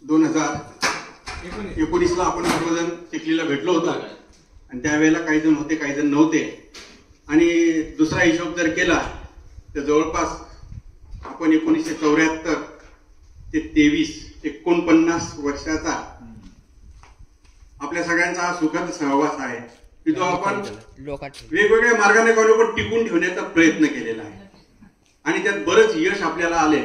2019ला आपण सर्वजण चिखलीला भेटलो होतो आणि त्यावेळेला काही जण होते काही जण नव्हते आणि दुसरा हिशोब जर केला तर जवळपास आपण 1974 ते 49 वर्षाचा आपल्या सगळ्यांचा हा सुखद सहवास आहे की जो आपण वेगवेगळ्या मार्गाने पण टिकून ठेवण्याचा प्रयत्न केलेला आहे आणि त्यात बरंच यश आपल्याला आले.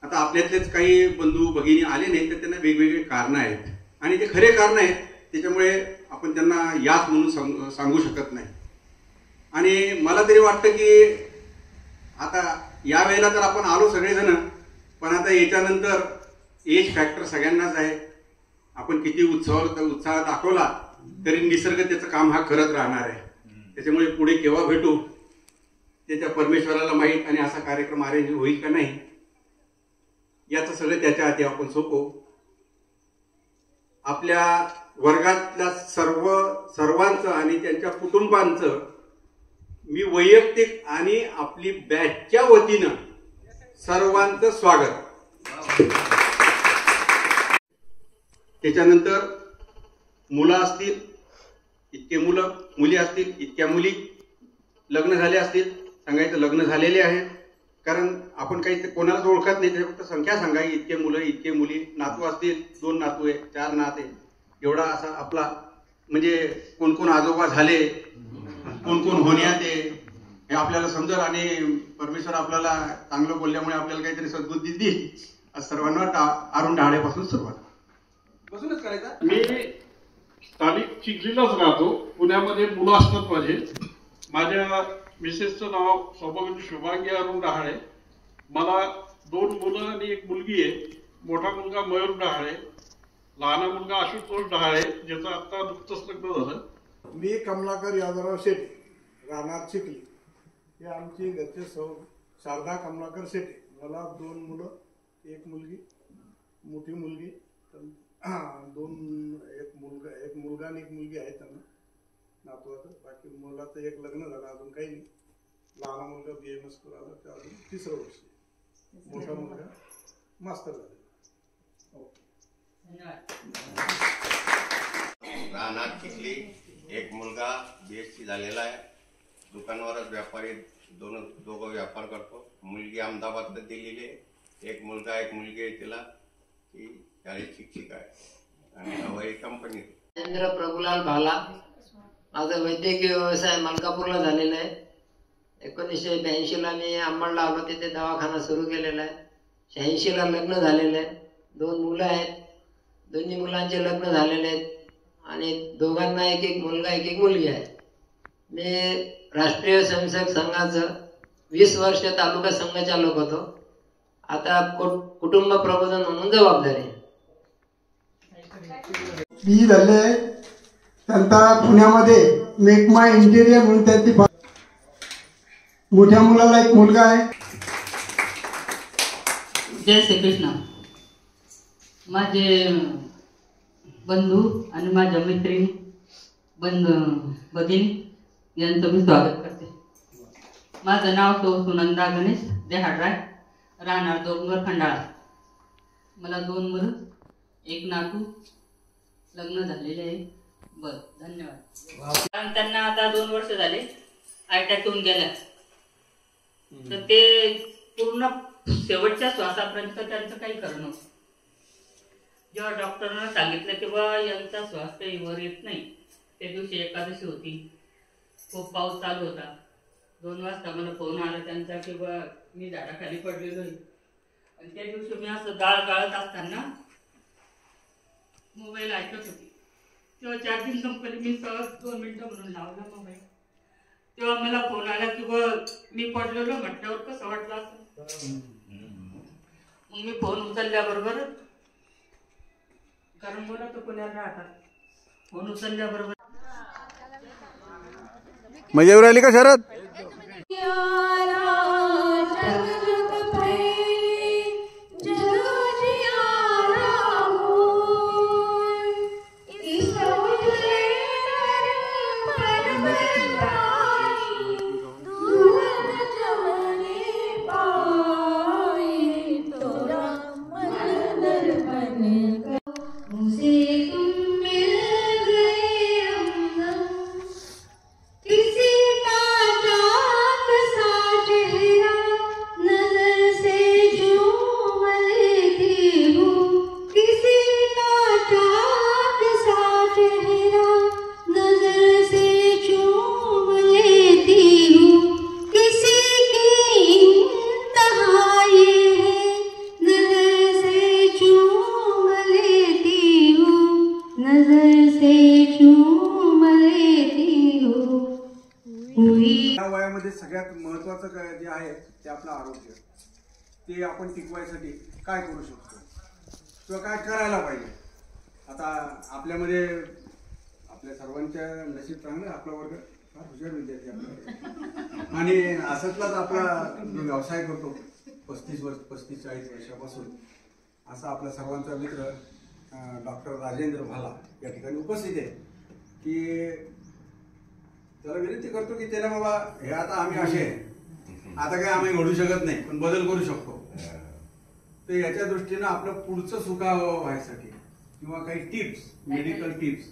आता आपल्यातलेच काही बंधू भगिनी आले नाही तर त्यांना वेगवेगळे कारण आहेत आणि ते खरे कारण आहेत त्याच्यामुळे आपण त्यांना याच म्हणून सांगू शकत नाही. आणि मला तरी वाटतं की आता या वेळेला तर आपण आलो सगळेजण पण आता याच्यानंतर एज फॅक्टर सगळ्यांनाच आहे. आपण किती उत्साह दाखवला तरी निसर्ग त्याचं काम हा करत राहणार आहे. त्याच्यामुळे पुढे केव्हा भेटू त्याच्या परमेश्वराला माहीत आणि असा कार्यक्रम अरेंज होईल का नाही याचं सगळं त्याच्या हाती आपण सोपवू. आपल्या वर्गातल्या सर्वांचं आणि त्यांच्या कुटुंबांचं मी वैयक्तिक आणि आपली बॅचच्या वतीनं सर्वांचं स्वागत. त्याच्यानंतर मुलं असतील इतके मुलं, मुली असतील इतक्या मुली, लग्न झाले असतील सांगायचं लग्न झालेले आहेत कारण आपण काही कोणालाच ओळखत नाही फक्त संख्या सांगायची इतके मुलं इतके मुली, नातू असतील 2 नातू आहे 4 नात आहे एवढा असा आपला म्हणजे कोण कोण आजोबा झाले कोण कोण होण्यात आहे हे आपल्याला समजेल आणि परमेश्वर आपल्याला चांगलं बोलल्यामुळे आपल्याला काहीतरी सद्बुद्धी देईल. आज सर्वांना अरुण डहाळेपासून सुरुवात. बसूनच करायचा. मी स्थानिक चिखलीलाच राहतो. पुण्यामध्ये मुलं असतात माझ्या मिसेसचं नाव सौभाग्य शुभांगी अरुण डहाळे. मला 2 मुलं आणि 1 मुलगी आहे. मोठा मुलगा मयूर डहाळे, लहाना मुलगा आशुतोष डहाळे ज्याचं आता नुकतंच लग्न झालं. मी कमलाकर यादवराव शेटे राहणार चिखली. हे आमची घरचे शारदा कमलाकर शेटे. मला 2 मुलं 1 मुलगी, मोठी मुलगी, एक मुलगा आणि 1 मुलगी आहे त्यांना नातवाचं. बाकी मुलाचं 1 लग्न झालं अजून काही नाही. लहान मुलगा BMS करायला ते अजून 3रं वर्ष. मोठा मुलगा मास्टर झालेला. राहणार चिखली. 1 मुलगा BSc झालेला आहे. दुकानावरच व्यापारी दोघं व्यापार करतो. मुलगी अहमदाबादला दिलेली आहे. 1 मुलगा 1 मुलगी आहे तिला. ती शाळेत शिक्षिका आहे आणि हवाई कंपनी. चंद्र प्रभुलाल भाला. माझा वैद्यकीय व्यवसाय मलकापूरला झालेला आहे. 1982ला मी अंबडला आलो तिथे दवाखाना सुरू केलेला आहे. 86ला लग्न झालेलं आहे. 2 मुलं आहेत. दोन्ही मुलांचे लग्न झालेले आहेत आणि दोघांना 1 मुलगा 1 मुलगी आहे. मी राष्ट्रीय स्वयंसेवक संघाचं 20 वर्ष तालुका संघचालक होतो. आता कुटुंब प्रबोधन म्हणून जबाबदारी. बी झाले नंतर पुण्यामध्ये मेकमा इंटेरियर म्हणून त्यांची मोठ्या मुलाला 1 मुलगा आहे. जय श्रीकृष्ण. माझे बंधू आणि माझ्या मैत्रिणी भगिनी यांचं मी स्वागत करते. माझं नाव सुनंदा गणेश देहाडराय, राहणार डोंगर खंडाळा. मला 2 मुलं 1 नातू, लग्न झालेले आहे. बरं, धन्यवाद. कारण त्यांना आता 2 वर्ष झाले अटॅक येऊन गेल्या तर ते पूर्ण शेवटच्या श्वासापर्यंत त्यांचं काही खरं नव्हतं. जेव्हा डॉक्टरांना सांगितलं तेव्हा यांचा श्वास काही वर येत नाही. त्या दिवशी एकादशी होती, खूप पाऊस चालू होता. 2 वाजता मला फोन आला त्यांचा की मी झाडाखाली पडलेलो आहे. आणि त्या दिवशी मी असं डाळ गाळत असताना मोबाईल ऐकत होती. तेव्हा चार्जिंग कंपनी मी सहज 2 मिनिटं म्हणून लावला मोबाईल. तेव्हा मला फोन आला की मी पडलेलो. म्हटल्यावर कसं वाटलं असं. मग मी फोन उचलल्याबरोबर, कारण मला तर पुण्याला राहतात, फोन उचलल्याबरोबर मजा येऊ राहिली का शरद? बने महत्त्वाचं जे आहे ते आपलं आरोग्य, ते आपण टिकवायसाठी काय करू शकतो किंवा काय करायला पाहिजे. आता आपल्यामध्ये आपल्या सर्वांच्या नशीब चांगलं, आपला वर्ग फार हुशार विद्यार्थी आपल्याकडे, आणि असंतलाच आपला जो व्यवसाय करतो 35-40 वर्षापासून, असा आपला सर्वांचा मित्र डॉक्टर राजेंद्र भाला या ठिकाणी उपस्थित आहे. की त्याला विनंती करतो की त्याला बाबा हे आता आम्ही असे आता काय आम्ही घडू शकत नाही, पण बदल करू शकतो. तर याच्या दृष्टीनं आपलं पुढचं सुखावं व्हायसाठी किंवा काही टिप्स, मेडिकल टिप्स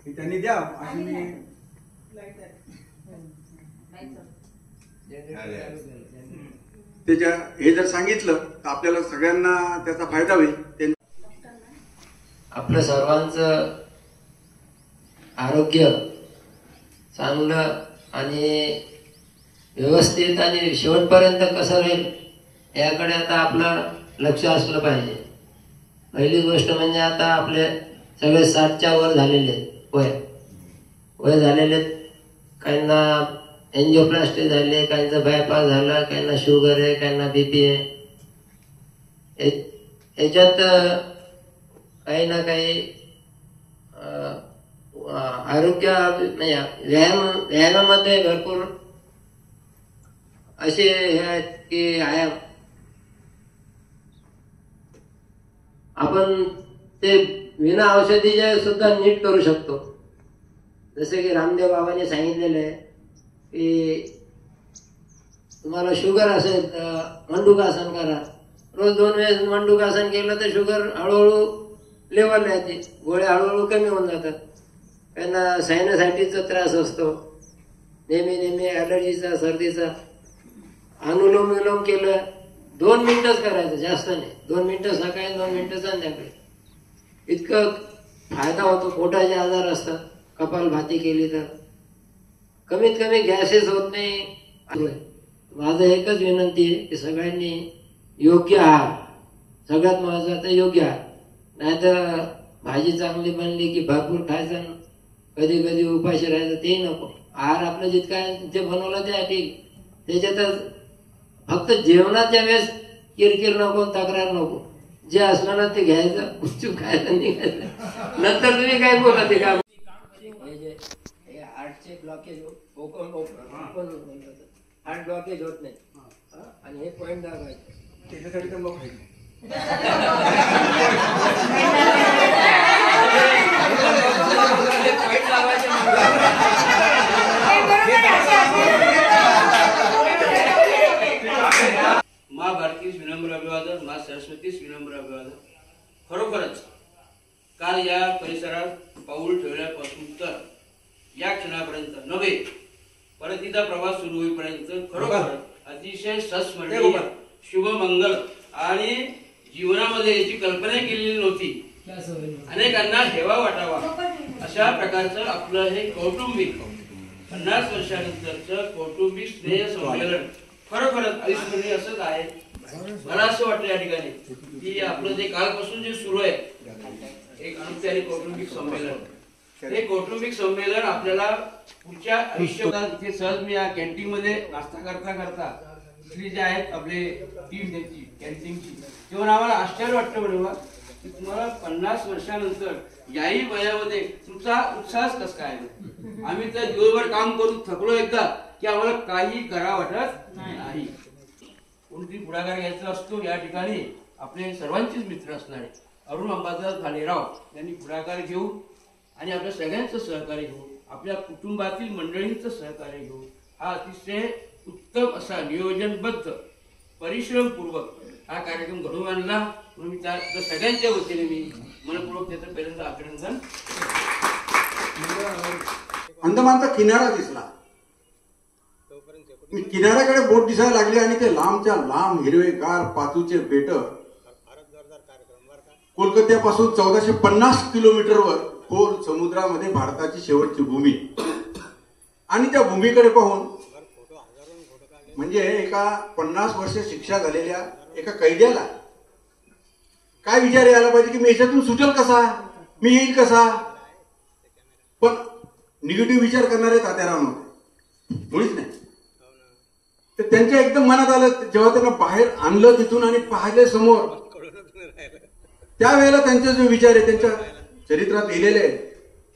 हे त्यांनी द्या अशी मी त्याच्या हे जर सांगितलं तर आपल्याला सगळ्यांना त्याचा फायदा होईल. आपलं सर्वांचं आरोग्य चांगलं आणि व्यवस्थित आणि शेवटपर्यंत कसं राहील याकडे आता आपलं लक्ष असलं पाहिजे. पहिली गोष्ट म्हणजे आता आपले सगळे 60च्या वर झालेले वय झालेले, काहींना एन्जिओप्लास्टी झाली, काहींचा बायपास झाला, काहींना शुगर आहे, काहींना बीपी आहे. याच्यात काही ना काही आरोग्य म्हणजे व्यायामामध्ये भरपूर असे हे आहेत की आपण ते विना औषधीचे सुद्धा नीट करू शकतो. जसे की रामदेव बाबांनी सांगितलेलं आहे की तुम्हाला शुगर असेल तर मंडूकासन करा. रोज 2 वेळेस मंडूकासन केलं तर शुगर हळूहळू लेवलला येते, गोळ्या हळूहळू कमी होऊन जातात. त्यांना सायनसायटिसचा त्रास असतो, नेहमी ॲलर्जीचा, सर्दीचा. अनुलोम विलोम केलं 2 मिनिटच करायचं, जास्त नाही. 2 मिनिटं सकाळी, 2 मिनिटं संध्याकाळी. इतकं फायदा होतो. पोटाचे आजार असतात, कपालभाती केली तर कमीत कमी गॅसेस होत नाही. माझं एकच विनंती आहे की सगळ्यांनी योग्य आहार, सगळ्यात महत्वाचं योग्य आहार. नाहीतर भाजी चांगली बनली की भरपूर खायचं, कधी कधी उपाशी राहायचं, तेही नको. आहार आपलं जितका जे बनवलं ते ठीक. त्याच्यातच फक्त जेवणाच्या वेळेस किरकिर नको, तक्रार नको. जे असलं ना ते घ्यायचं, गुपचूप खायचं, निघायचं. नंतर तुम्ही काय बोला ते काम. हार्टचे ब्लॉकेज हार्ट ब्लॉकेज होत नाही आणि हे पॉइंट दाखवायचे. त्याच्यासाठी तर मग माँ भारतीस विनम्र अभिवादन, माँ सरस्वतीस विनम्र अभिवादन. खरोखरच काल या परिसरात पाऊल ठेवल्यापासून तर या क्षणापर्यंत नव्हे, परतीचा प्रवास सुरू होईपर्यंत खरोखर अतिशय सस्मरणीय, शुभमंगल आणि जीवनामध्ये याची कल्पना केलेली नव्हती. अनेकांना हेवा वाटावा अशा प्रकारचं आपलं हे कौटुंबिक 50 वर्षानंतरचं कौटुंबिक स्नेह संमेलन खरोखरच अविस्मरणीय असंच आहे. मला असं वाटतं या ठिकाणी की आपलं जे कालपासून जे सुरू आहे एक अनौपचारिक कौटुंबिक संमेलन, हे कौटुंबिक संमेलन आपल्याला पुढच्या आयुष्यात इथे सहज मी या कॅन्टीन मध्ये नाश्ता करता करता इथली जे आहेत आपले टीम त्याची कॅन्टीनची, तेव्हा आम्हाला आश्चर्य वाटतं बरोबर की तुम्हाला 50 वर्षानंतर याही वयामध्ये तुमचा उत्साहच कस काय. आम्ही तर दिवसभर काम करून थकलो एकदा की आम्हाला काही करा वाटत नाही. कोणतरी पुढाकार घ्यायचा असतो. या ठिकाणी आपले सर्वांचेच मित्र असणारे अरुण अंबादास भालेराव यांनी पुढाकार घेऊन आणि आपल्या सगळ्यांचं सहकार्य घेऊन, आपल्या कुटुंबातील मंडळींचं सहकार्य घेऊन हा अतिशय उत्तम असा नियोजनबद्ध परिश्रमपूर्वक हा कार्यक्रम घडवून आणला. म्हणून मी त्या सगळ्यांच्या वतीने मी मनपूर्वक त्याचं पहिल्यांदा अभिनंदन. अंदमानचा किनारा दिसला, किनाऱ्याकडे बोट दिसायला लागली आणि ते लांबच्या लांब हिरवेगार पाचूचे बेट, कोलकात्यापासून 1450 किलोमीटरवर खोल समुद्रामध्ये भारताची शेवटची भूमी. आणि त्या भूमीकडे पाहून म्हणजे एका 50 वर्ष शिक्षा झालेल्या एका कैद्याला काय विचार यायला पाहिजे की मी याच्यातून सुटेल कसा, मी येईल कसा. पण निगेटिव्ह विचार करणारे तात्याराव नव्हते, मुळीच नाही. तर त्यांच्या एकदम मनात आलं, जेव्हा त्यांना बाहेर आणलं तिथून आणि पाहिले समोर, त्यावेळेला त्यांचे जो विचार आहे त्यांच्या चरित्रात लिहिलेले आहे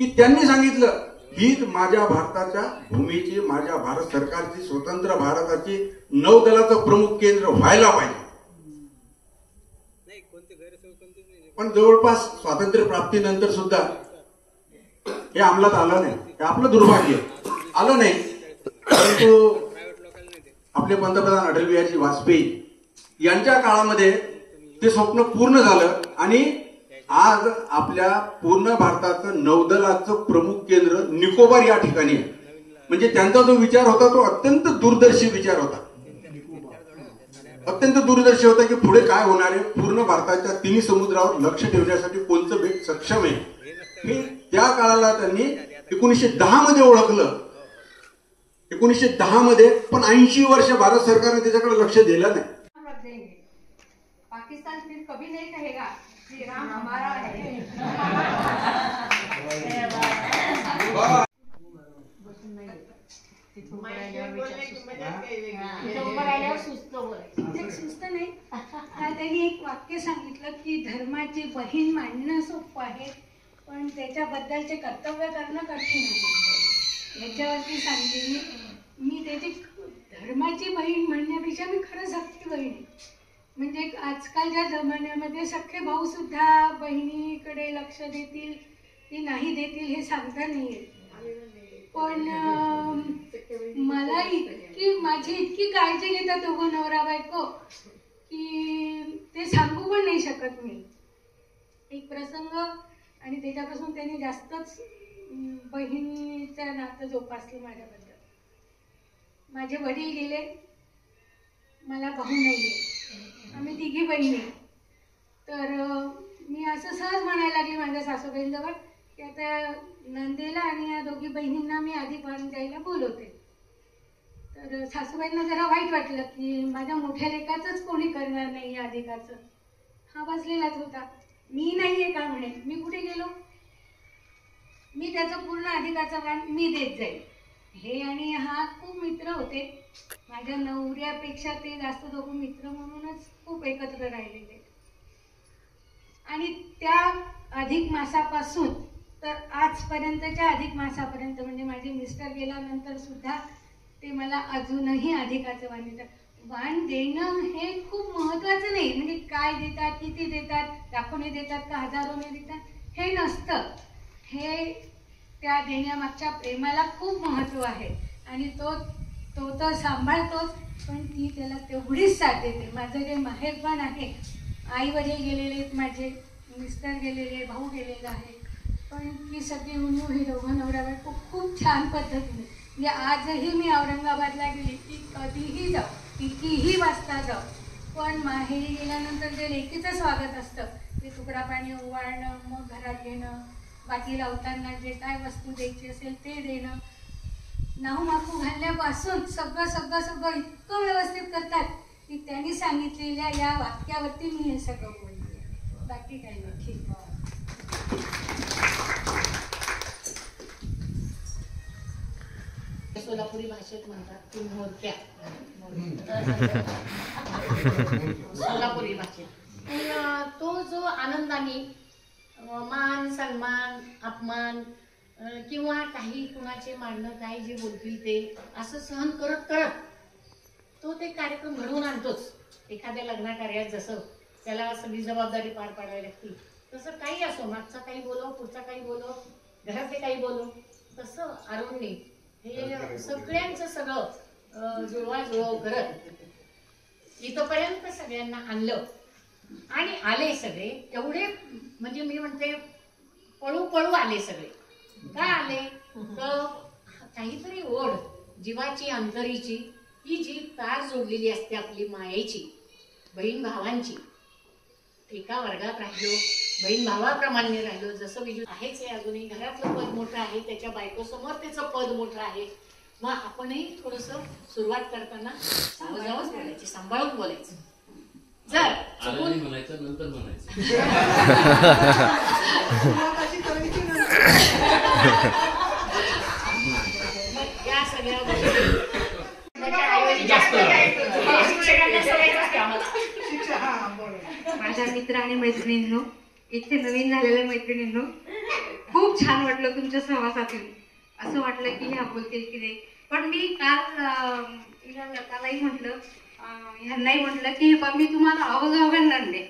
की त्यांनी सांगितलं हीच माझ्या भारताच्या भूमीची, माझ्या भारत सरकारची, स्वतंत्र भारताची नौदलाचं प्रमुख केंद्र व्हायला पाहिजे. पण जवळपास स्वातंत्र्य प्राप्तीनंतर सुद्धा हे अंमलात आलं नाही. हे आपलं दुर्भाग्य आलं नाही. परंतु आपले पंतप्रधान अटल बिहारी वाजपेयी यांच्या काळामध्ये ते स्वप्न पूर्ण झालं आणि आज आपल्या पूर्ण भारताचं नौदलाचं प्रमुख केंद्र निकोबार या ठिकाणी आहे. म्हणजे त्यांचा जो विचार होता तो अत्यंत दूरदर्शी विचार होता. अत्यंत दूरदर्शी होता की पुढे काय होणार आहे, पूर्ण भारताच्या तिन्ही समुद्रावर लक्ष ठेवण्यासाठी कोणतं बेट सक्षम आहे हे त्या काळाला त्यांनी 1910 मध्ये ओळखलं. 1910 मध्ये. पण 80 वर्ष भारत सरकारने त्याच्याकडे लक्ष दिलं नाही. पाकिस्तान फिर कभी नहीं कहेगा कि राम हमारा है. सुस्त नाही. त्यांनी एक वाक्य सांगितलं की धर्माची बहीण मानणं सोपं आहे पण त्याच्याबद्दलचे कर्तव्य करणं कठीण आहे. याच्यावरती सांगते मी त्याची धर्माची बहीण म्हणण्यापेक्षा मी खरं सख्खी बहीण आहे. म्हणजे आजकालच्या जमान्यामध्ये सख्खे भाऊ सुद्धा बहिणीकडे लक्ष देतील की नाही देतील हे सांगता नाही येत. पण मला माझी इतकी काळजी घेतात दोघं नवरा बायको की ते सांगू पण नाही शकत मी. एक प्रसंग आणि त्याच्यापासून त्यांनी जास्तच बहिणीचं नातं जोपासलं माझ्याबद्दल. माझे वडील गेले, मला भाऊ नाहीये, आम्ही तिघी बहिणी. तर मी असं सहज म्हणायला लागली माझ्या सासूबाईंजवळ की आता नंदेला आणि या दोघी बहिणींना मी आधी पाहून द्यायला बोलवते. तर सासूबाईंना जरा वाईट वाटलं की माझ्या मोठ्या लेकाचंच कोणी करणार नाही या अधिकाचं. हा बसलेलाच होता. मी नाहीये का म्हणे. मी कुठे गेलो, मी त्याचं पूर्ण अधिकाचं मान मी देत जाईल. हे आणि हा खूप मित्र होते. माझ्या नवऱ्यापेक्षा ते जास्त दोघं मित्र म्हणूनच खूप एकत्र राहिलेले. आणि त्या अधिक मासापासून तर आजपर्यंतच्या अधिक मासापर्यंत म्हणजे माझे मिस्टर गेल्यानंतर सुद्धा ते मला अजूनही अधिकाचं वाण देतात. वाण देणं हे खूप महत्त्वाचं नाही. म्हणजे काय देतात, किती देतात, लाखोने देतात का हजारोने देतात हे नसतं. हे त्या देण्यामागच्या प्रेमाला खूप महत्त्व आहे आणि तो तर सांभाळतोच पण ती त्याला तेवढीच साथ देते. माझं जे माहेरपण आहे, आई वडील गेलेले आहेत, माझे मिस्टर गेलेले, भाऊ गेलेला आहे, पण ती सगळी उणीव ही दोघं नवरा बायको खूप छान पद्धतीने. म्हणजे आजही मी औरंगाबादला गेली की कधीही जाऊ, कितीही वाजता जाऊ, पण माहेरी गेल्यानंतर जे लेकीचं स्वागत असतं ते तुकडा पाणी ओवाळणं, मग घरात घेणं, बाकी लावताना जे काय वस्तू द्यायची असेल ते देणं, नाहू माकू घालण्यापासून सगळं सगळं सगळं इतकं व्यवस्थित करतात की त्यांनी सांगितलेल्या या वाक्यावरती मी हे सगळं बोलते. बाकी काही नाही. ठीक आहे. सोलापुरी भाषेत म्हणतात की मोरक्या. सोलापुरी भाषेत पण तो जो आनंदाने मान सन्मान अपमान किंवा काही कुणाचे मांडणं काय जे बोलतील ते असं सहन करत करत तो ते कार्यक्रम घडवून आणतोच. एखाद्या लग्नकार्यात जसं त्याला सगळी जबाबदारी पार पाडावी लागते तसं काही असो, मागचा काही बोलव, पुढचा काही बोलव, घरातले काही बोलव, तसं अरुणने हे सगळ्यांचं सगळं जुळवाजुळव करत इथपर्यंत सगळ्यांना आणलं. आणि आले सगळे एवढे, म्हणजे मी म्हणते पळू पळू आले सगळे. काय आले तर काहीतरी ओढ जीवाची अंतरीची, ही जी तार जोडलेली असते आपली मायेची, बहीण भावांची. एका वर्गात राहिलो, बहीण भावाप्रमाणे राहिलो. जसं विजू आहेच आहे, अजूनही घरातलं पद मोठं आहे, त्याच्या बायकोसमोर त्याचं पद मोठं आहे. मग आपणही थोडंसं सुरुवात करताना सावजावच बोलायची, सांभाळून बोलायचं. जर म्हणायचं नंतर म्हणायचं या सगळ्या गोष्टी जास्त माझ्या मित्र आणि मैत्रिणींनो, इथे नवीन झालेल्या मैत्रिणींनो, खूप छान वाटलं तुमच्या सहवासातून. असं वाटलं की ह्या बोलतील की नाही. पण मी काल लतालाही म्हटलं, ह्यांनाही म्हटलं की मी तुम्हाला अवघाव घालणार नाही.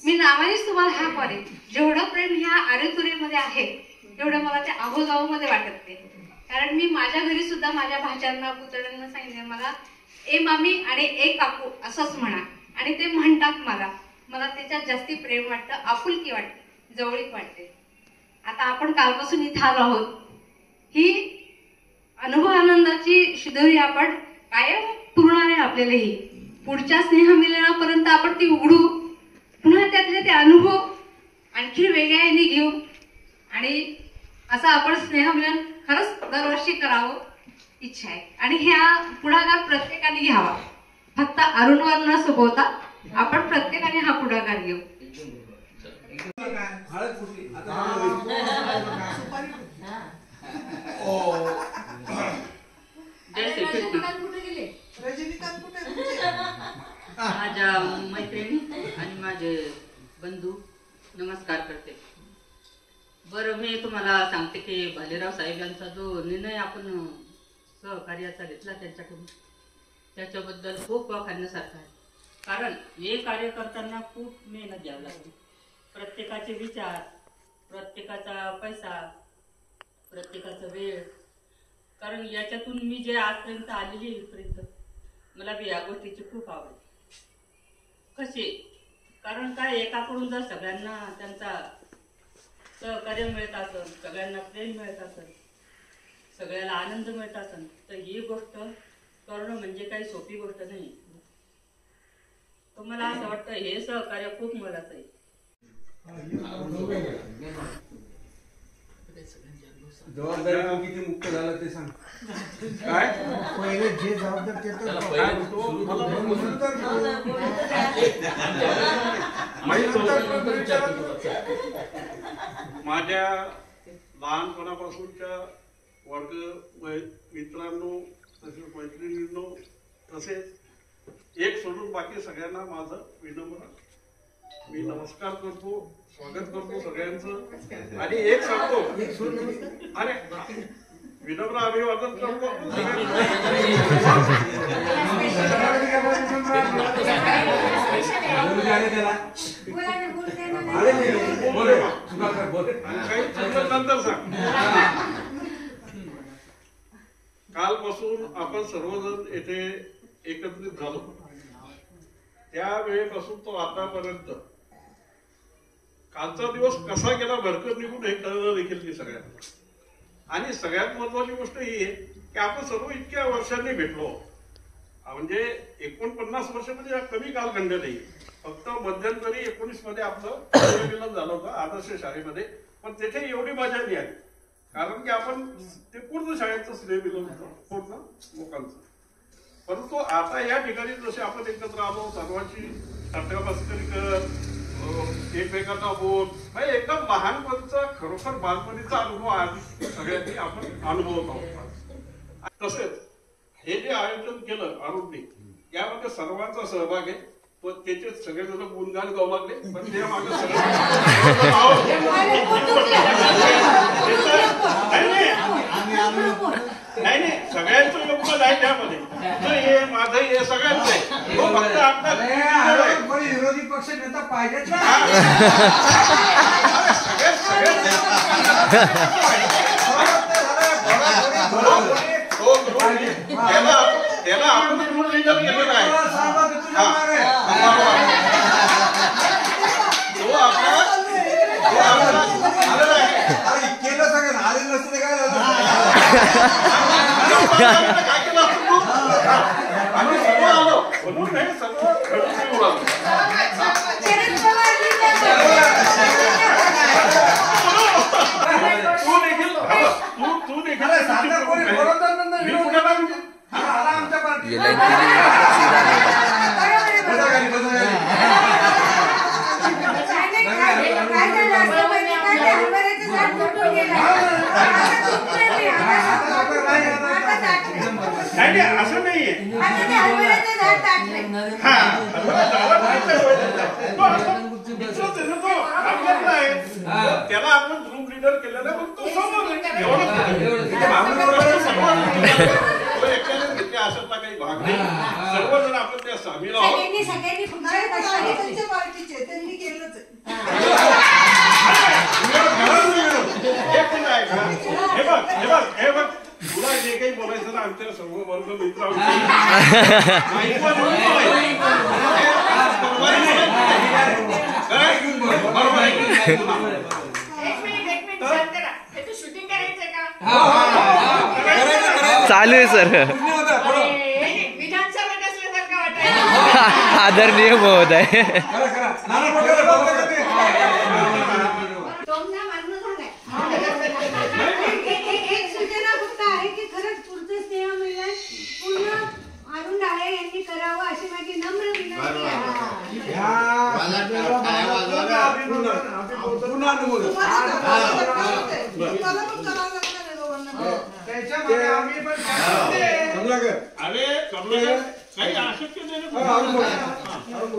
मी नावानेच तुम्हाला हा करेन. जेवढं प्रेम ह्या आरेतुरेमध्ये आहे तेवढं मला त्या अभोगावमध्ये वाटत नाही. कारण मी माझ्या घरी सुद्धा माझ्या भाच्यांना पुतण्यांना सांगितलं, मला ए मामी आणि ए काकू असंच म्हणा. आणि ते म्हणतात मला त्याच्यात जास्ती प्रेम वाटतं, आपुलकी वाटते, जवळीक वाटते. आता आपण कालपासून इथं आलो आहोत. ही अनुभव आनंदाची शिदोरी आपण कायम पुरणार आहे आपल्याला. ही पुढच्या स्नेहमिलनापर्यंत आपण ती उघडू, पुन्हा त्यातले ते अनुभव आणखी वेगळ्या याने घेऊ आणि असं आपण स्नेहमिलन खरंच दरवर्षी करावं इच्छा आहे. आणि ह्या पुढाकार प्रत्येकाने घ्यावा, फक्त अरुणवर न सोबवता आपण प्रत्येकाने हा पुढाकार घेऊ. माझ्या मैत्रिणी आणि माझे बंधू नमस्कार करते. बरं, मी तुम्हाला सांगते की भालेराव साहेब यांचा जो निर्णय आपण सहकार्याचा घेतला त्यांच्याकडून, त्याच्याबद्दल खूप वाखाणण्यासारखं आहे. कारण हे कार्य करताना खूप मेहनत घ्यावी लागते. प्रत्येकाचे विचार, प्रत्येकाचा पैसा, प्रत्येकाचा वेळ. कारण याच्यातून मी जे आजपर्यंत आलेली इथपर्यंत, मला बी या गोष्टीची खूप आवड. कशी? कारण काय, एकाकडून जर सगळ्यांना त्यांचा सहकार्य मिळत असेल, सगळ्यांना प्रेम मिळत असेल, सगळ्याला आनंद मिळत असेल, तर ही गोष्ट करणं म्हणजे काही सोपी गोष्ट नाही. तर मला असं वाटतं हे सहकार्य खूप मोलाचं आहे. जबाबदारी किती मुक्त झालं ते सांग. काय पहिले जे जबाबदार ते माझ्या लहानपणापासूनच्या वर्ग मित्रांनो, तसेच मैत्रिणींनो, तसेच एक सोडून बाकी सगळ्यांना माझं विनम्र मी नमस्कार करतो, स्वागत करतो सगळ्यांचं. आणि एक सांगतो, अरे विनम्र अभिवादन करतो. नंतर सांग. कालपासून आपण सर्वजण येथे एकत्रित झालो, त्यावेळेपासून तो आतापर्यंत कालचा दिवस कसा गेला भरकत निघून हे कळलं देखील नाही सगळ्यांना. आणि सगळ्यात महत्वाची गोष्ट ही आहे की आपण सर्व इतक्या वर्षांनी भेटलो. म्हणजे 49 वर्ष म्हणजे कमी कालखंड नाही. फक्त मध्यंतरी 19 मध्ये आपलं स्नेहमिलन झालं होतं आदर्श शाळेमध्ये, पण तेथे एवढी मजा नाही आली. कारण की आपण ते पूर्ण शाळेचं स्नेहमिलन होतं, पूर्ण लोकांचं. परंतु आता या ठिकाणी जसे आपण एकत्र आलो, सर्वांची मस्करी करत, एकमेकांना बोल, म्हणजे एकदम लहानपणीचा खरोखर बालपणीचा अनुभव आज सगळ्यांनी आपण अनुभवत आहोत. तसेच हे जे आयोजन केलं अरुणने, यामध्ये सर्वांचा सहभाग आहे. तो त्याचे सगळेजण गुणगान गाऊ लागले, पण ते मागे नाही सगळ्यांचं योगदान आहे त्यामध्ये. हे माझं हे सगळ्यांचं आहे. तो फक्त आपला विरोधी पक्ष नेता पाहिजेत ना. त्याला आपण म्हणून लिडर केलेलं आहे. केलं सगळं आले नसते काय काय केलं असतं तू? आम्ही सर्व आलो म्हणून नाही, सर्व घडून आलो. तू देखील आमच्या पार्टी असं नाहीये. त्याचा तो अभ्यास आहे. त्याला आपण ग्रुप लिडर केलं ना, पण तो समोर आहे. एवढंच आहे. तो एकट्यानेच घेतले अशातला काही भाग नाही. सर्वजण आपण त्या सामील आहोत. सगळ्यांनी त्यांच्या पार्टीचे त्यांनी केलंच हे बघ तुला जे काही बोलायचं ना आमच्या सर्व वर्ग मित्र चालू आहे सर. विधानसभेत असल्यासारखं वाटायचं. आदरणीय महोदय. एक सूचना फक्त आहे की खरंच पुढचं स्नेह मिळेल पूर्ण अरुण डाळे यांनी करावं अशी माझी नम्र विनंती आहे. अरे काही अशक्य नाही.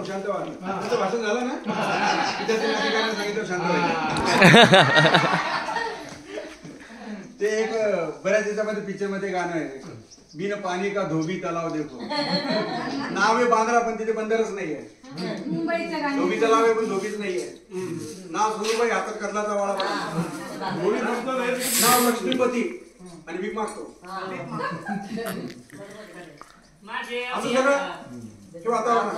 शांत भाषण झालं ना, सांगितलं शांत. ते एक बऱ्याच दिवसामध्ये पिक्चर मध्ये गाणं आहे, बिन पाणी का धोबी तलाव देखो. नाव आहे बांद्रा पण तिथे बंदरच नाहीये. मुंबईचं गाणं धोबी तलाव आहे पण धोबीच नाहीये. नाव सुरूबाई हातात कर्लाचा वाळा, नाव लक्ष्मीपती आणि भीक मागतो. असं सगळं हे वातावरण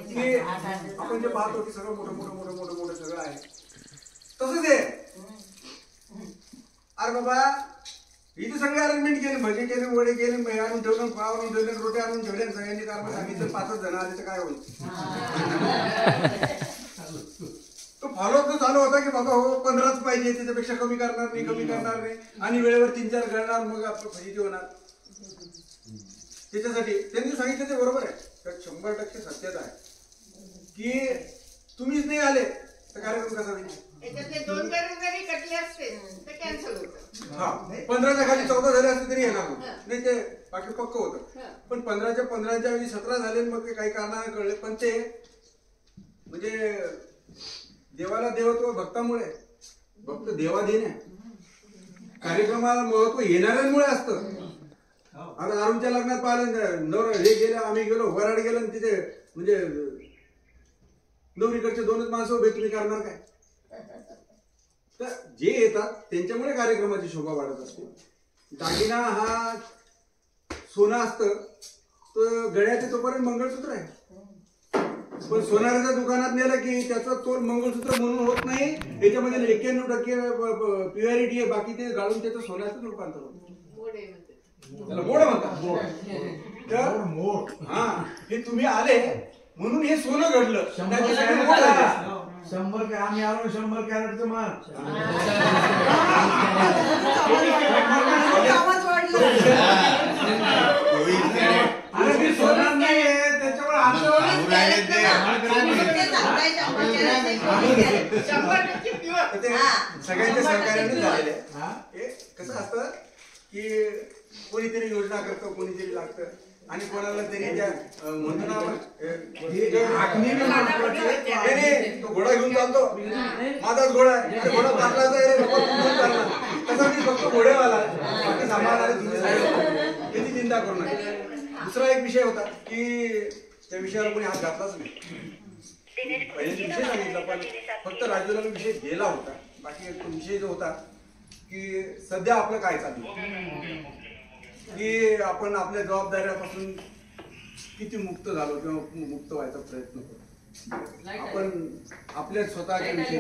की आपण जे पाहतो की सगळं मोठं मोठं मोठं मोठं मोठं सगळं आहे. तसंच आहे. अरे बाबा इथे सगळे अरेंजमेंट केले, भजे केले, वडे केले, आणून ठेवलं, पाव आणून ठेवले, रोटे आणून ठेवले, सगळ्यांनी कारण सांगितलं 5च जण आले तर काय होईल. तो फॉलो तो चालू होता की बाबा हो 15च पाहिजे, त्याच्यापेक्षा कमी करणार नाही आणि वेळेवर 3-4 करणार, मग आपलं फजिती होणार. त्याच्यासाठी त्यांनी सांगितलं ते बरोबर आहे. तर 100% सत्यता आहे की तुम्हीच नाही आले तर कार्यक्रम कसा होईल. 15च्या खाली 14 झाले असते तरी येणार नाही, ते बाकी पक्क होतं. पण 15च्या 15च्या ऐवजी 17 झाले, मग ते काही कारणाने कळले. पण ते म्हणजे देवाला देवत्व भक्तामुळे, भक्त देवा देणे कार्यक्रमाला महत्व येणाऱ्यांमुळे असतं. आता अरुणच्या लग्नात पाहिलं, हे गेलं, आम्ही गेलो, वराड गेलो, तिथे म्हणजे नवरीकडचे 2च माणसं उभे, तुम्ही करणार काय. तर जे येतात त्यांच्यामुळे कार्यक्रमाची शोभा वाढत असते. दागिना हा सोनं असतं, तर गळ्याचे तोपर्यंत मंगळसूत्र आहे. पण सोनाराच्या दुकानात नेलं की त्याचा तोल मंगळसूत्र म्हणून होत नाही, त्याच्यामध्ये 91% प्युअरिटी आहे, बाकी ते गाळून त्याचं सोन्याचं रूपांतर होतं. त्याला मोड म्हणतात. तर हा हे तुम्ही आले म्हणून हे सोनं घडलं. 100 आम्ही आलो 100 कॅरेटचं माल. अरे सोनार नाही त्याच्यामुळे सगळ्यांच्या सहकार्याने झालेले. कसं असतं की कोणीतरी योजना करतं, कोणीतरी लागतं आणि कोणाला तरी त्या म्हणतो ना तो घोडा घेऊन चालतो, माझाच घोडा आहे, घोडा चालला तसा मी फक्त घोडेवाला बाकी सांभाळणारे तुम्ही याची चिंता करू नका. दुसरा एक विषय होता की त्या विषयावर कोणी हात घातलाच नाही. पहिल्यांदा विषय सांगितला पण फक्त राजूला विषय गेला होता. बाकी तो विषय जो होता की सध्या आपलं काय चालू की आपण आपल्या जबाबदाऱ्यापासून किती मुक्त झालो किंवा मुक्त व्हायचा प्रयत्न करतो. आपण आपल्या स्वतःच्या विषयी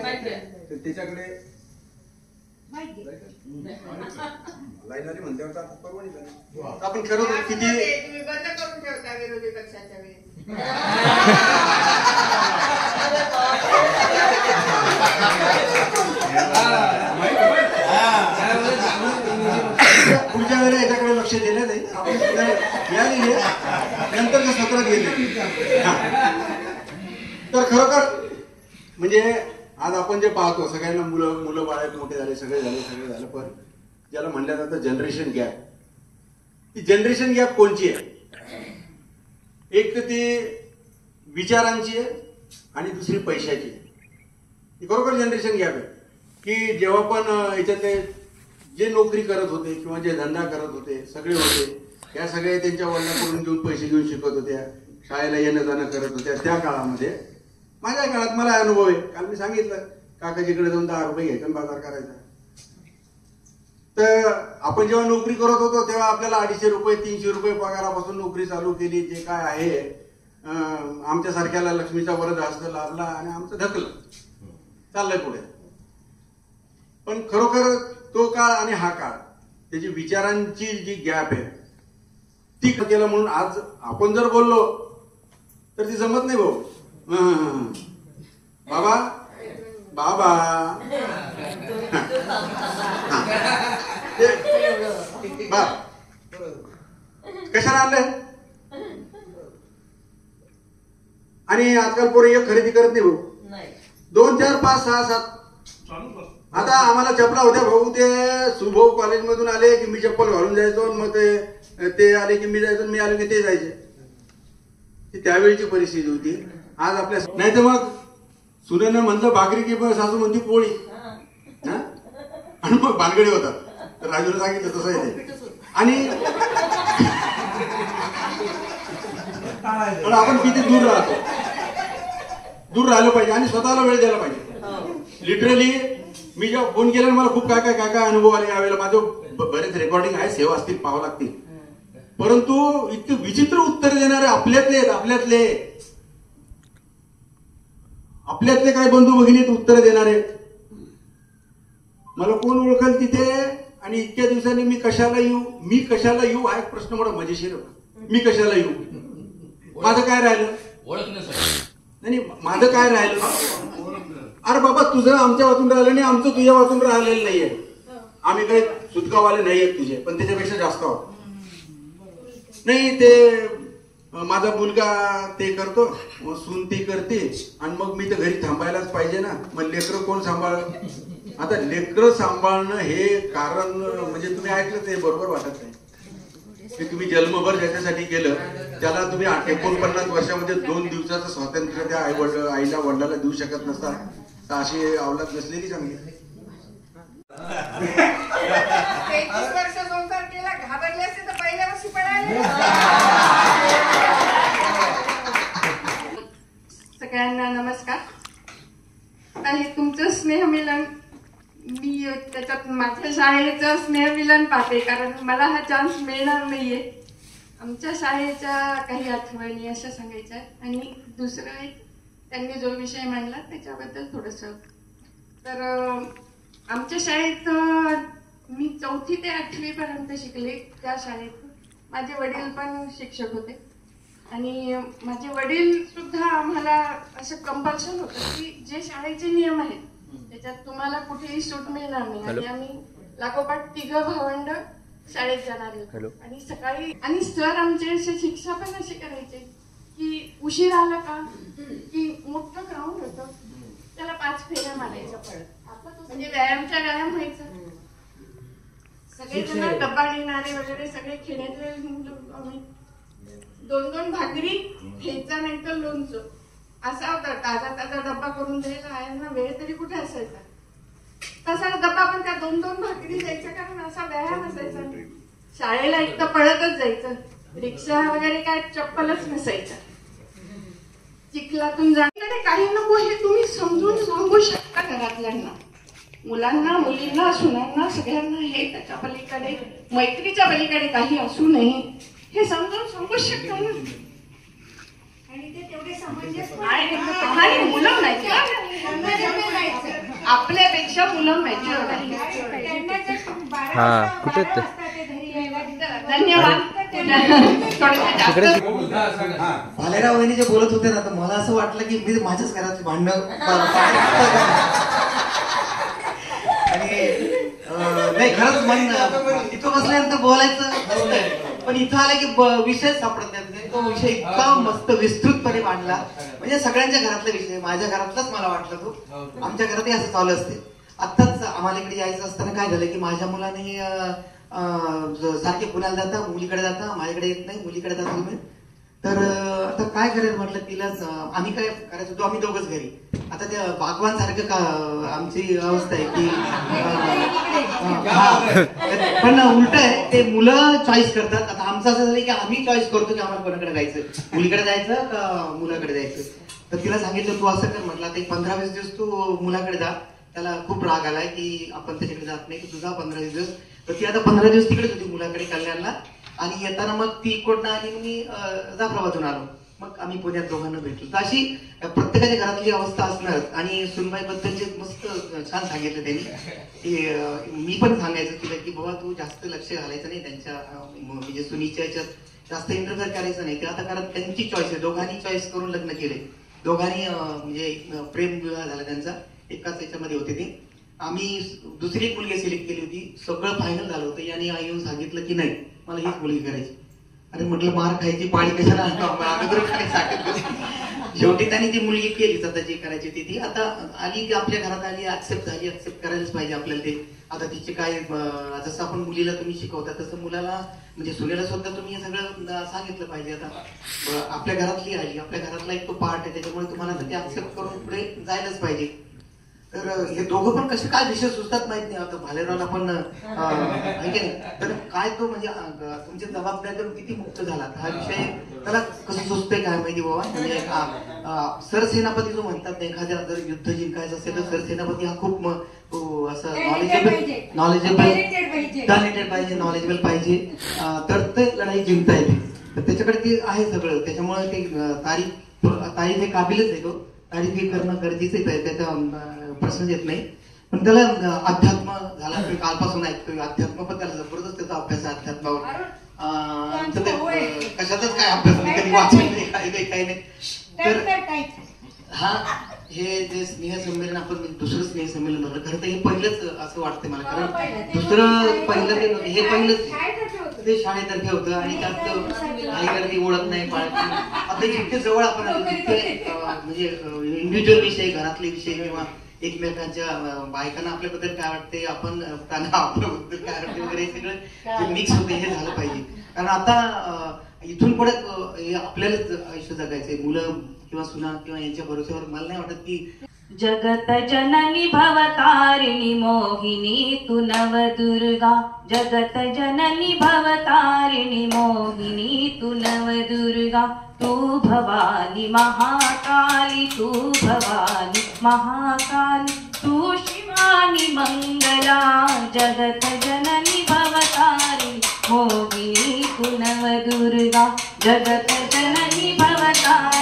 त्याच्याकडे लाईनरी म्हणल्यावर परवानी आपण खरं किती बंद करून ठेवता विरोधी पक्षाच्या वेळी. पुढच्या वेळेला याच्याकडे लक्ष दिलं नाही. आपण मिळालेली नंतरच्या सत्रात गेले. तर खरोखर म्हणजे आज आपण जे पाहतो सगळ्यांना मुलं बाळ मोठे झाले, सगळे झाले, पण ज्याला म्हणलं जातं जनरेशन गॅप. ती जनरेशन गॅप कोणची आहे? एक तर ती विचारांची आहे आणि दुसरी पैशाची. ही खरोखर जनरेशन गॅप आहे की जेव्हा पण याच्यातले जे नोकरी करत होते किंवा जे धंदा करत होते सगळे होते या सगळे त्यांच्या वडिलांकडून घेऊन पैसे घेऊन शिकत होत्या, शाळेला येणं जाणं करत होत्या. त्या काळामध्ये माझ्या काळात मला अनुभव आहे. काल मी सांगितलं काकाजीकडे जाऊन 10 रुपये घ्यायचा बाजार करायचा. तर आपण जेव्हा नोकरी करत होतो तेव्हा आपल्याला 250 रुपये 300 रुपये पगारापासून नोकरी चालू केली. जे काय आहे आमच्या सारख्याला लक्ष्मीचा वरद हस्त लाभला आणि आमचं धकलं चाललंय पुढे. पण खरोखर तो काळ आणि हा काळ त्याची विचारांची जी गॅप आहे ती केलं म्हणून आज आपण जर बोललो तर ती जमत नाही भाऊ. बाबा बाबा कशाला आणलंय आणि आजकाल पोरं एक खरेदी करत नाही भाऊ. 2 4 5 6 7 आता आम्हाला चपला होत्या भाऊ. ते सुभाऊ कॉलेज मधून आले की मी चप्पल घालून जायचो मग ते आले की मी जायचो, मी आलो की ते जायचे. ती त्यावेळीची परिस्थिती होती. आज आपल्या नाही तर मग सुनेनं म्हणलं भाकरी की सासू म्हणती पोळी आणि मग भानगडी होता. तर राजूला सांगितलं तसं आहे ते. आणि आपण किती दूर राहतो, दूर राहिलं पाहिजे आणि स्वतःला वेळ द्यायला पाहिजे. लिटरली मी जेव्हा फोन केला मला खूप काय अनुभव आले यावेळेला. माझं बरेच रेकॉर्डिंग आहे, सेवा असतील पाहावं लागतील. परंतु इतके विचित्र उत्तर देणारे आपल्यातले काय बंधू भगिनी उत्तर देणारे. मला कोण ओळखल तिथे आणि इतक्या दिवसांनी मी कशाला येऊ हा एक प्रश्न मोठा मजेशीर होता. मी कशाला येऊ, माझं काय राहिलं, नाही माझं काय राहिलं. अरे बाबा तुझं आमच्या वाचून राहिलं नाही, आमचं तुझ्या वाचून राहिलेलं नाहीये. आम्ही काही सुटकावाले नाहीयेत तुझे, पण त्याच्यापेक्षा जास्त आहोत. नाही ते माझा मुलगा ते करतो, सून ती करते आणि मग मी तर घरी थांबायलाच पाहिजे ना. मग लेकरं कोण सांभाळ. आता लेकरं सांभाळणं हे कारण म्हणजे तुम्ही ऐकलं ते बरोबर वाटत नाही की तुम्ही जन्मभर ज्याच्यासाठी केलं त्याला तुम्ही 49 वर्षामध्ये 2 दिवसाचं स्वातंत्र्य त्या आईला वडिलाला देऊ शकत नसता. तर अशी अवलाद नसलेली चांगली. 33 वर्ष संसार केला, घाबरले असते तर पहिल्या वर्षी पडायला. सगळ्यांना नमस्कार. आणि तुमचं स्नेहमिलन मी त्याच्यात माझ्या शाळेचं स्नेहमिलन पाहते, कारण मला हा चान्स मिळणार नाहीये. आमच्या शाळेच्या काही आठवणी अशा सांगायच्या आहेत. आणि दुसरं एक त्यांनी जो विषय मांडला त्याच्याबद्दल थोडंसं. तर आमच्या शाळेत मी 4थी ते 8वी पर्यंत शिकले. त्या शाळेत माझे वडील पण शिक्षक होते आणि माझे वडील सुद्धा आम्हाला असं कंपल्शन होतं की जे शाळेचे नियम आहेत त्याच्यात तुम्हाला कुठेही सूट मिळणार नाही. आणि आम्ही लागोपाठ 3 भावंड शाळेत जाणार होतो. आणि सकाळी आणि सर आमचे असे शिक्षा पण असे करायचे की उशीर आला का की मोठं ग्राउंड होतं त्याला 5 फेऱ्या मारायच्या पडत, म्हणजे व्यायामच्या व्यायाम व्हायचा. सगळेजण डब्बा नेणारे वगैरे सगळे खेड्यातले आम्ही 2-2 भाकरी ठेचा नाही तर लोणचं असा होता. ताजा डब्बा करून द्यायला आयांना वेळ तरी कुठे असायचा. तसा डब्बा पण त्या 2-2 भाकरी द्यायचा, कारण असा व्यायाम असायचा. शाळेला एक तर पळतच जायचं, रिक्षा वगैरे काय चप्पलच नसायचं. चिखलातून जाण्याकडे काही नको हे तुम्ही समजून सांगू शकता घरातल्यांना, मुलांना मुलींना सुनांना सगळ्यांना. हे त्याच्या पलीकडे मैत्रीच्या पलीकडे काही असू नये हे समजून सांगू शकता ना. आणि ते तेवढे समंजस आणि मुलं नाही आपल्यापेक्षा मुलं मॅच्युअर आहेत. धन्यवाद. भालेराव वहिनी जे बोलत होते ना तर मला असं वाटलं की मी माझ्याच घरात भांडण आणि नाही खरंच मन इथं बसल्यानंतर बोलायचं पण इथं आलं की विषय सापडत नाही. तो विषय इतका मस्त विस्तृतपणे मांडला, म्हणजे सगळ्यांच्या घरातला विषय. माझ्या घरातलाच मला वाटलं तो. आमच्या घरातही असं चालू असते. आत्ताच आम्हाला इकडे यायचं असताना काय झालं की माझ्या मुलाने सारखे पुण्याला जाता, मुलीकडे जाता, माझ्याकडे येत नाही, मुलीकडे जाता तुम्ही. तर आता काय करायचं म्हटलं तिला. आम्ही काय करायचो, आम्ही दोघंच घरी. आता त्या बागवान सारखं का आमची अवस्था आहे की पण उलट आहे, ते मुलं चॉईस करतात. आता आमचं असं झालं की आम्ही चॉईस करतो की आम्हाला कोणाकडे जायचं, मुलीकडे जायचं का मुलाकडे जायचं. तर तिला सांगितलं तू असं कर, म्हटलं आता एक 15-20 दिवस तू मुलाकडे जा. त्याला खूप राग आलाय की आपण त्याच्याकडे जात नाही, तुझा 15-20 दिवस. तर ती आता 15 दिवस तिकडेच होती मुलाकडे कल्याणला. आणि येताना मग ती इकडनं आली, मी जाफराबादून आलो. मग आम्ही पुण्यात दोघांना भेटलो. तर अशी प्रत्येकाच्या घरातली अवस्था असणार. आणि सुनबाई बद्दलचे मस्त छान सांगितलं त्यांनी की मी पण सांगायचं तुला की बाबा तू जास्त लक्ष घालायचं नाही त्यांच्या म्हणजे सुनीच्या याच्यात जास्त इंटरफेअर करायचं नाही. ते आता कारण त्यांची चॉईस आहे, दोघांनी चॉईस करून लग्न केले, दोघांनी म्हणजे प्रेम विवाह झाला त्यांचा, एकाच याच्यामध्ये होते ते. आम्ही दुसरी एक मुलगी सिलेक्ट केली होती, सगळं फायनल झालं होतं. याने आई येऊन सांगितलं की नाही मला हीच मुलगी करायची. अरे म्हटलं मार खायची पाळी कशाला अगोदर खाली सांगत होती. शेवटी त्यांनी ती मुलगी केली, आता जी करायची होती ती आता आली, ती आपल्या घरात आली, ऍक्सेप्ट झाली. ऍक्सेप्ट करायलाच पाहिजे आपल्याला ते. आता तिचे काय जसं आपण मुलीला तुम्ही शिकवता तसं मुलाला म्हणजे सुनेला सुद्धा तुम्ही हे सगळं सांगितलं पाहिजे. आता आपल्या घरातली आली, आपल्या घरातला एक तो पार्ट आहे, त्याच्यामुळे तुम्हाला ते ऍक्सेप्ट करून पुढे जायलाच पाहिजे. तर हे दोघं पण कसे काय विषय सुचतात माहित नाही. आता भालेरावला पण आहे की नाही, तर काय तो म्हणजे तुमच्या जबाबदारीतून किती मुक्त झाला हा विषय त्याला कसं सुचतंय काय माहिती बाबा. म्हणजे सरसेनापती जो म्हणतात ना, एखाद्या जर युद्ध जिंकायचं असेल तर सरसेनापती हा खूप असं नॉलेजेबल टॅलेंटेड पाहिजे, नॉलेजेबल पाहिजे, तर ते लढाई जिंकता येते. तर त्याच्याकडे ते आहे सगळं. त्याच्यामुळे ते तारीफ हे काबिलच आहे, तो तारीफ हे करणं गरजेचंच आहे, त्याचा प्रश्न येत नाही. पण त्याला अध्यात्म झाला, मी कालपासून ऐकतोय अध्यात्म, पण त्याला जबरदस्त त्याचा अभ्यास आहे अध्यात्मावर. कशातच काय अभ्यास नाही, कधी वाचलं नाही, काही नाही. तर हा हे जे स्नेह संमेलन आपण दुसरं स्नेह संमेलन झालं खरं तर हे पहिलंच असं वाटतंय मला. कारण दुसरं पहिलं ते हे पहिलंच ते शाळेतर्फे होतं आणि त्यात आईकडे ओळख नाही पाळत. आता जितके जवळ आपण तितके म्हणजे इंडिव्हिज्युअल विषय, घरातले विषय किंवा एकमेकांच्या बायकांना आपल्याबद्दल काय वाटते, आपण त्यांना आपल्याबद्दल काय वाटते वगैरे हे सगळं मिक्स होते, हे झालं पाहिजे. कारण आता इथून पुढे आपल्यालाच आयुष्य जगायचंय. मुलं किंवा सुना किंवा यांच्या भरोश्यावर मला नाही वाटत की जगत जननी भवतारिणी मोहिनी तू नवदुर्गा. जगत जननी भवतारिणी मोहिनी तू नवदुर्गा. तू भवानी महाकाली, तू भवानी महाकाली, तू शिवानी मंगला. जगत जननी भवतारिणी मोहिनी तू नवदुर्गा. जगत जननी भवतारिणी